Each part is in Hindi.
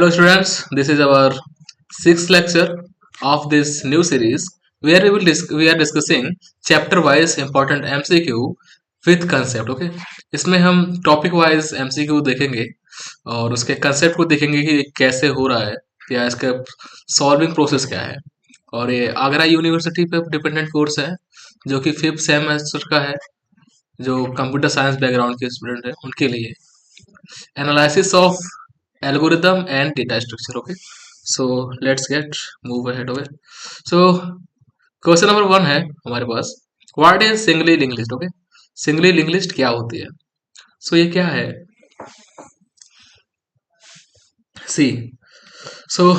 Hello students, this is our sixth lecture of this new series where we are discussing chapter wise important MCQ with concept. Okay इसमें हम टॉपिक वाइज MCQ देखेंगे और उसके कंसेप्ट को देखेंगे कि कैसे हो रहा है या इसका सॉल्विंग प्रोसेस क्या है। और ये आगरा यूनिवर्सिटी पे डिपेंडेंट कोर्स है जो कि फिफ्थ सेमेस्टर का है, जो कंप्यूटर साइंस बैकग्राउंड के स्टूडेंट है उनके लिए। Analysis of algorithm and data structure. Okay, so let's get move ahead. Okay, so question number one है हमारे पास, what is singly link list. Okay, singly link list क्या होती है? सो ये क्या है? See, so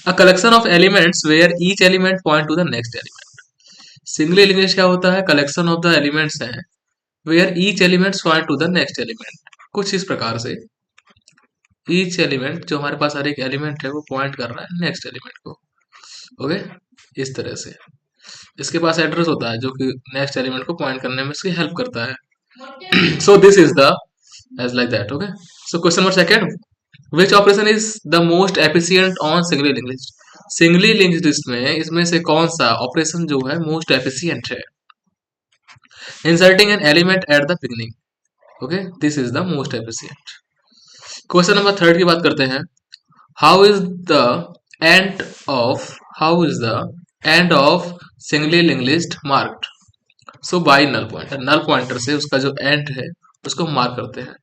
a collection of elements where each element point to the next element. Singly link list क्या होता है? कलेक्शन ऑफ द एलिमेंट्स है where each elements point to the next element. कुछ इस प्रकार से ईच एलिमेंट, जो हमारे पास हर एक एलिमेंट है वो पॉइंट कर रहा है नेक्स्ट एलिमेंट को। ओके, इस तरह से इसके पास एड्रेस होता है जो कि नेक्स्ट एलिमेंट को पॉइंट करने में इसकी हेल्प करता है। So this is the edge like that. Okay, so question number second, which operation is the most efficient on singly link list. Singly link list में इसमें से कौन सा ऑपरेशन जो है मोस्ट एफिशिएंट है? Inserting an element at the beginning. Okay, this is the most efficient. Question number third की बात करते हैं, how is the end of singly link list marked. So bye null pointer, null pointer से उसका जो एंड है उसको मार्क करते हैं।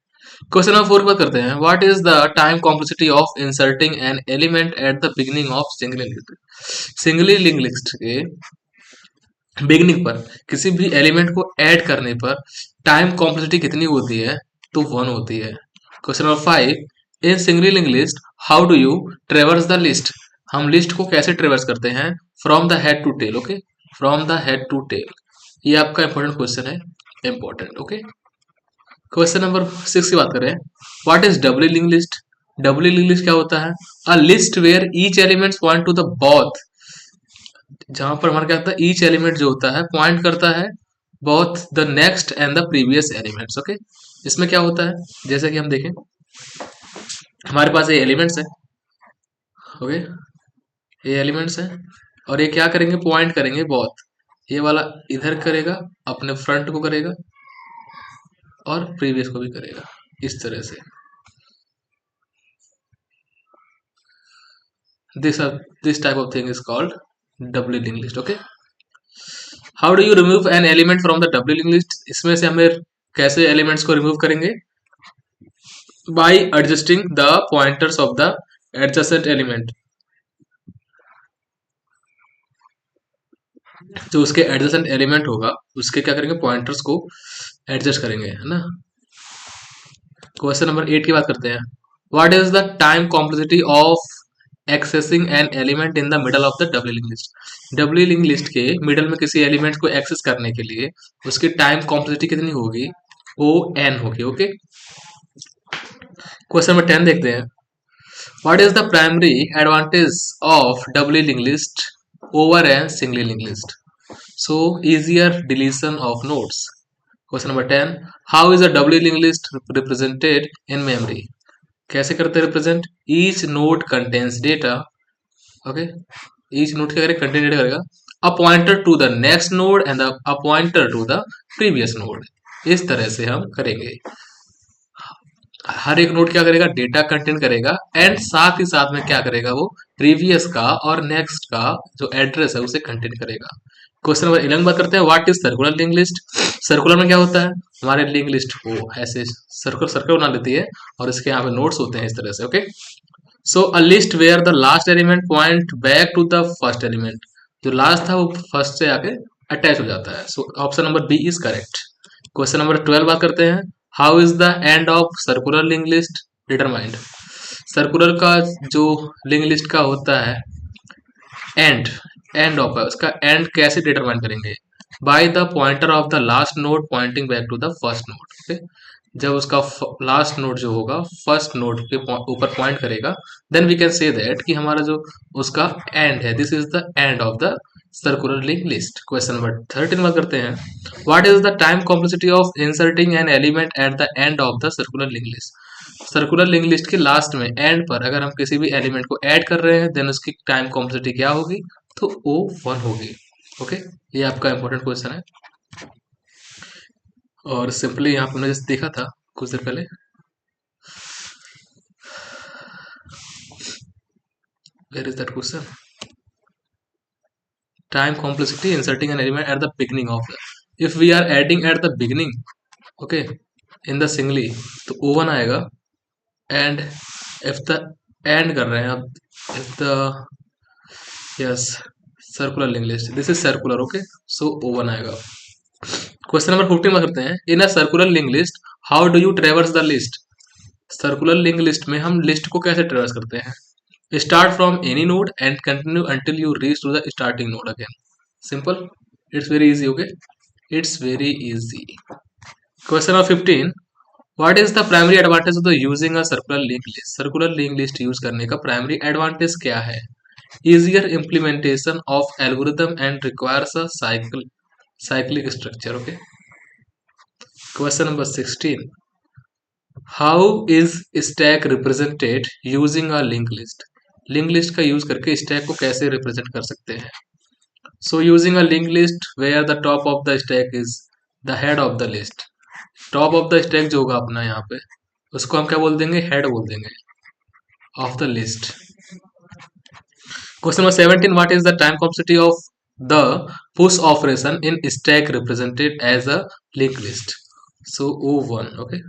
क्वेश्चन नंबर फोर की बात करते हैं, what is the time complexity of inserting an element at the beginning of singly link list. Singly link list के बिगिनिंग पर किसी भी एलिमेंट को ऐड करने पर टाइम कॉम्प्लेक्सिटी कितनी होती है? तो 1 होती है। Question number 5, in singly link list how do you traverse the list. हम लिस्ट को कैसे ट्रेवर्स करते हैं? From the head to tail. Okay, from the head to tail, ये आपका इंपॉर्टेंट क्वेश्चन है, इंपॉर्टेंट। ओके, क्वेश्चन नंबर 6 की बात करें, what is doubly link list. Doubly link list क्या होता है? A list where each elements point to the both, जहां पर हमारा क्या होता है, ईच एलिमेंट जो होता है पॉइंट करता है both the next and the previous elements. Okay, इसमें क्या होता है, जैसे कि हम देखें हमारे पास ये एलिमेंट्स है। ओके, ये एलिमेंट्स है और ये क्या करेंगे, पॉइंट करेंगे बोथ। ये वाला इधर करेगा, अपने फ्रंट को करेगा और प्रीवियस को भी करेगा, इस तरह से। This type of thing is called doubly link list. Okay, how do you remove an element from the doubly link list. इसमें से हमें कैसे एलिमेंट्स को रिमूव करेंगे? By adjusting the pointers of the adjacent element. जो उसके एडजेसेंट एलिमेंट होगा उसके क्या करेंगे, पॉइंटर्स को एडजस्ट करेंगे, है ना। क्वेश्चन नंबर 8 की बात करते हैं, what is the time complexity of accessing an element in the middle of the doubly link list. Doubly link list के मिडल में किसी एलिमेंट को एक्सेस करने के लिए उसकी टाइम कॉम्प्लेक्सिटी कितनी होगी? ओ एन होगी। ओके, क्वेश्चन नंबर 10 देखते हैं, what is the primary advantage of doubly link list over an singly link list. So easier deletion of nodes. Question number 10, how is a doubly link list represented in memory. कैसे करते हैं represent? Each node contains data. Okay, each node क्या करेगा, कंटेन डेटा करेगा, a pointer to the next node and a pointer to the previous node. इस तरह से हम करेंगे, हर एक नोड क्या करेगा, डेटा कंटेन करेगा एंड साथ ही साथ में क्या करेगा, वो प्रीवियस का और नेक्स्ट का जो एड्रेस है उसे कंटेन करेगा। क्वेश्चन नंबर 11 बात करते हैं, what is circular link list. Circular में क्या होता है, हमारे लिंक लिस्ट को ऐसे सर्कल सर्कल बना लेती है और इसके यहाँ पे नोड्स होते हैं इस तरह से। Okay, so a list where the last element point back to the first element. जो लास्ट था वो फर्स्ट से आके अटैच हो जाता है। So option number B is correct. Question number 12 बात करते हैं, how is the end of circular link list determined. Circular का जो लिंक लिस्ट का होता है एंड, एंड ऑफ है उसका एंड कैसे डिटरमाइन करेंगे? By the pointer of the last node pointing back to the first node. Okay, जब उसका लास्ट नोड जो होगा फर्स्ट नोड के ऊपर पॉइंट करेगा, then we can say that कि हमारा जो उसका एंड है, this is the end of the circular link list. Question number 13 बात करते हैं, what is the time complexity of inserting an element at the end of the circular link list. Circular link list के लास्ट में एंड पर अगर हम किसी भी एलिमेंट को ऐड कर रहे हैं देन उसकी टाइम कॉम्प्लेक्सिटी क्या होगी, तो O1 होगी। ओके, ये आपका इंपॉर्टेंट क्वेश्चन है और सिंपली यहाँ पे हमने जैसे देखा था कुछ देर पहले, where is that question, time complexity inserting an element at the beginning of the, if we are adding at the beginning, okay, in the singly, तो O1 आएगा, and if the and कर रहे हैं अब, if the yes circular linked list, this is circular, okay, so O1 आएगा। क्वेश्चन नंबर 15 में करते हैं, in a circular link list how do you traverse the list. Circular link list में हम लिस्ट को कैसे ट्रेवर्स करते हैं, start from any node and continue until you reach to the starting node again. Simple, it's very easy, okay, it's very easy। Question number 15, what is the primary advantage of the using a circular linked list। circular linked list use करने का primary advantage क्या है, easier implementation of algorithm and requires a cyclic structure, okay। Question number 16, how is stack represented using a linked list। Link list का यूज करके स्टैक को कैसे रिप्रेजेंट कर सकते हैं। So using a link list where the top of the stack is the head of the list. Top of the stack जो होगा अपना यहाँ पे उसको हम क्या बोल देंगे, हेड बोल देंगे of the list. Question number 17, what is the time complexity of the push operation in stack represented as a link list. So O1, okay.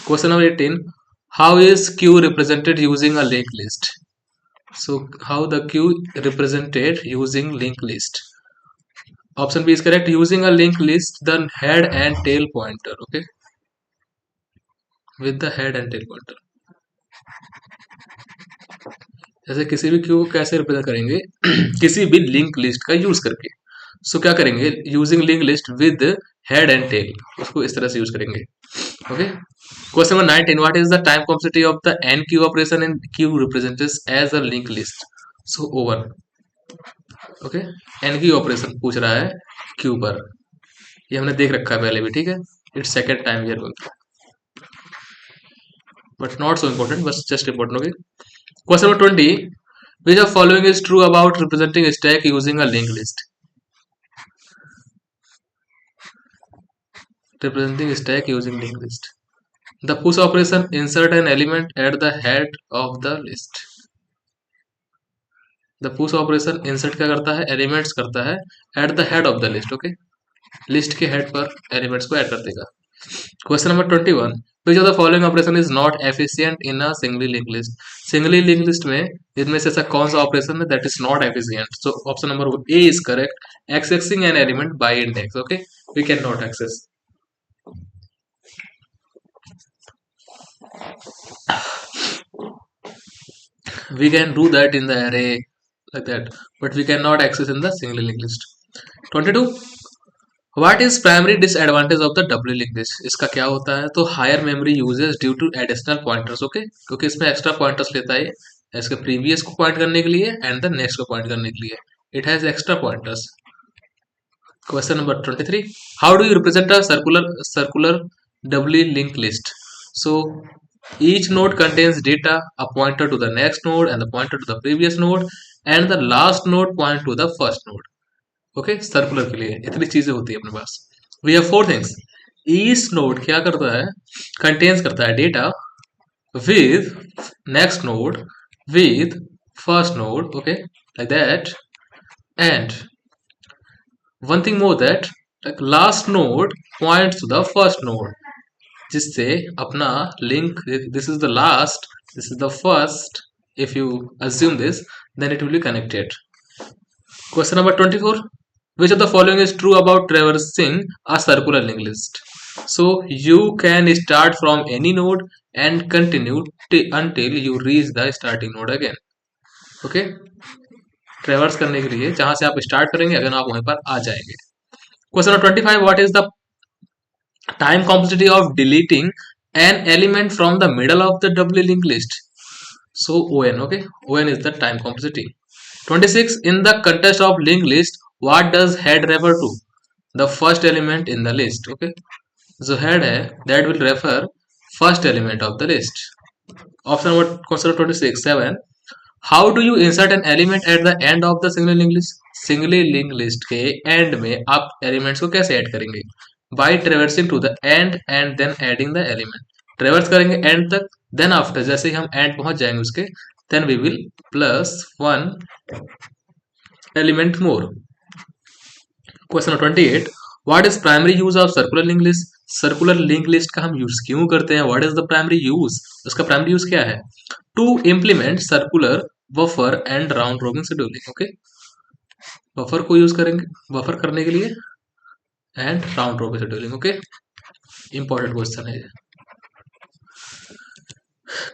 Question number 18, how is queue represented using a linked list। so how the queue represented using linked list, option B is correct, using a linked list the head and tail pointer, okay, with the head and tail pointer। जैसे किसी भी क्यू को कैसे रिप्रेजेंट करेंगे किसी भी लिंक लिस्ट का यूज करके, सो क्या करेंगे, using link list with head and tail, उसको इस तरह से यूज करेंगे, okay. Question number 19, what is the time complexity of the NQ operation in Q represented as a linked list। so O1, okay। NQ operation पूछ रहा है Q पर, ये हमने देख रखा है पहले भी, ठीक है, it's second time we are going, but not so important, बस just important, okay. Question number 20, which of following is true about representing a stack using a linked list। representing a stack using linked list, the push operation insert an element at the head of the list। the push operation insert क्या करता है, elements करता है at the head of the list, okay, list के head पर elements को add कर देगा। Question number 21, which of the following operation is not efficient in a singly linked list। singly linked list में इनमें से ऐसा कौन सा ऑपरेशन है that is not efficient। so option number A is correct, accessing an element by index, okay, we cannot access। we can do that in the array like that, but we cannot access in the singly linked list। 22, what is primary disadvantage of the doubly linked list। इसका क्या होता है, तो higher memory uses due to additional pointers, okay, क्योंकि इसमें एक्स्ट्रा पॉइंटर्स लेता है इसके प्रीवियस को पॉइंट करने के लिए एंड द नेक्स्ट को पॉइंट करने के लिए, it has extra pointers. Question number 23, how do you represent a circular doubly linked list। so each node contains data, a pointer to the next node and the pointer to the previous node and the last node point to the first node, ओके। सर्कुलर के लिए इतनी चीजें होती है अपने पास। We have 4 things, each node क्या करता है, कंटेन्स करता है data with next node with first node, okay, like that, and one thing more that last node points to the first node, जिससे अपना link, this is the last, this is the first, if you assume this then it will be connected। Question number 24, which of the following is true about traversing a circular linked list। so you can start from any node and continue until you reach the starting node again, okay। ट्रेवर्स करने के लिए जहां से आप स्टार्ट करेंगे अगर आप वहीं पर आ जाएंगे। Question number 25, what is the time complexity of deleting an element from the middle of the doubly linked list। so ON, okay, ON is the time complexity। 26, in the context of linked list what does head refer to, the first element in the list, okay। जो head है that will refer first element of the list. Option number question 26 7. How do you insert an element at the end of the single linked list? Singly link list के एंड में आप एलिमेंट्स को कैसे ऐड करेंगे? By traversing to the end then adding the element. Traverse करेंगे एंड तक, देन आफ्टर जैसे ही हम एंड पहुंच जाएंगे उसके, then we will plus one element more. Question 28. What is primary use of circular link list? Circular link list का हम यूज क्यों करते हैं? What is the primary use? उसका प्राइमरी यूज क्या है? To implement circular buffer and round robin scheduling. Okay, buffer को यूज करेंगे बफर करने के लिए and round robin scheduling. Okay, important question है.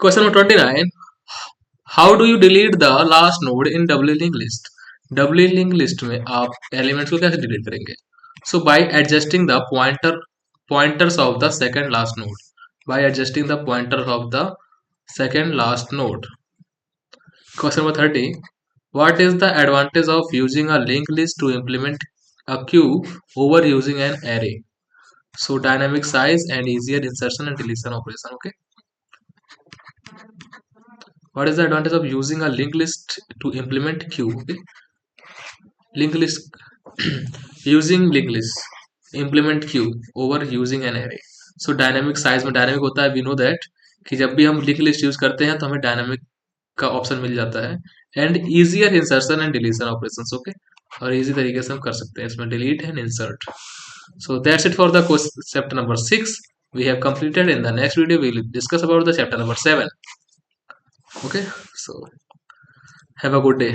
Question number 29. How do you delete the last node in doubly link list? Doubly link list में आप एलिमेंट्स को कैसे डिलीट करेंगे? So by adjusting the pointers of the second last node. By adjusting the pointers of the second last node. Question number 30. What is the advantage of using a linked list to implement a queue over using an array? So dynamic size and easier insertion and deletion operation. Okay. What is the advantage of using a linked list to implement queue? Okay. Linked list using linked list implement queue over using an array. So dynamic size में dynamic होता है, we know that कि जब भी हम linked list यूज करते हैं तो हमें dynamic का ऑप्शन मिल जाता है. And easier insertion and deletion operations. Okay, और इजी तरीके से हम कर सकते हैं इसमें delete and insert. So that's it for the chapter number 6. We have completed. In the next video we will discuss about the chapter number 7. Okay, so have a good day.